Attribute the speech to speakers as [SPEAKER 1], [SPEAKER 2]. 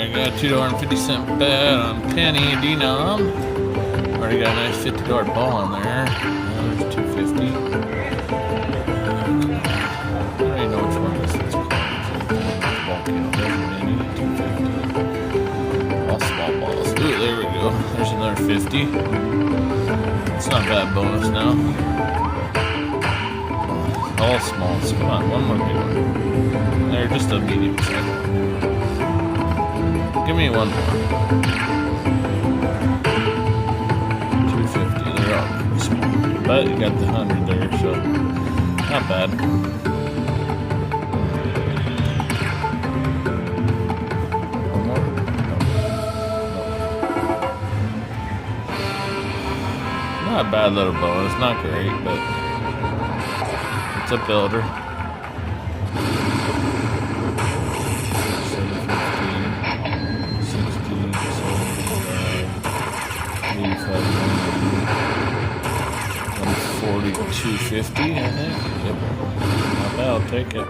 [SPEAKER 1] Alright, got a $2.50 bet on Penny Denom. Already got a nice $50 ball in there. There's $2.50. I don't even know which one this is called. Ball count. There's Penny, $2.50. All small balls. Ooh, there we go. There's another 50. It's not a bad bonus now. All smalls. Come on, one more big one. They're just a medium size. Give me one more. 250. They're all pretty small. But you got the 100 there, so not bad. One more? No. Not a bad little bonus. Not great, but it's a builder. 250, I think. Yep. Not bad, I'll take it.